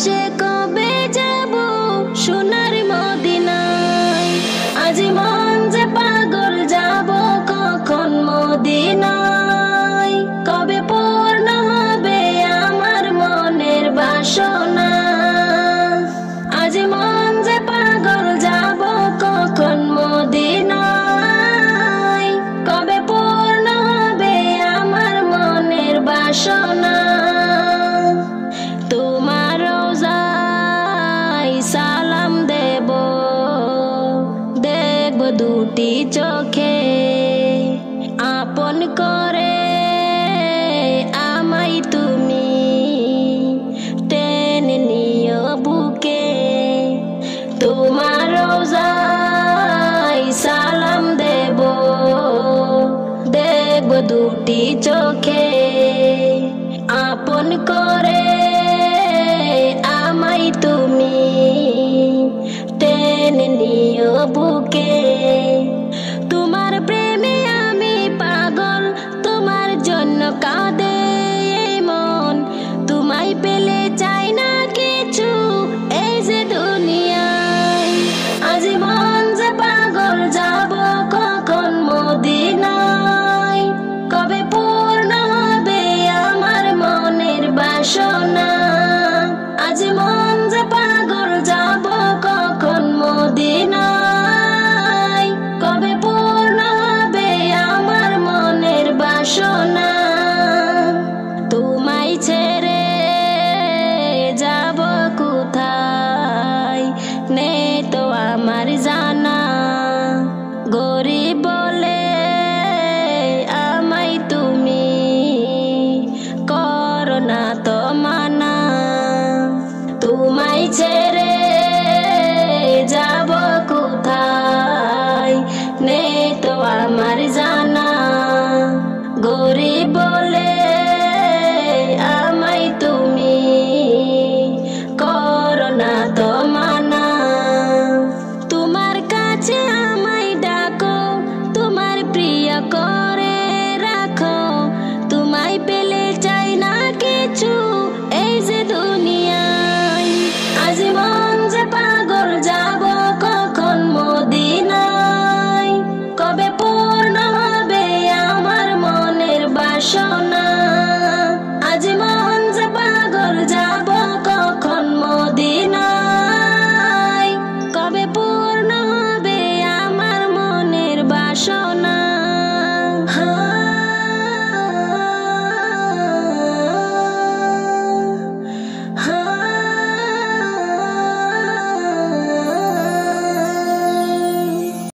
ভালোবেসে কবে যাব সোনার মদিনায়। আজ মন যে পাগল, যাব কখন মদিনায়। কবে পূর্ণ হবে আমার মনের বাসনা। আজ মন যে পাগল, যাব কখন মদিনায়। কবে পূর্ণ হবে আমার মনের বাসনা। তোমার রোজায় সালাম দেব, দেখব দুটি চোখে। আপন করে আমায় তুমি টেনে নিও বুকে। তোমার রোজায় সালাম দেব, দেখব দুটি চোখে।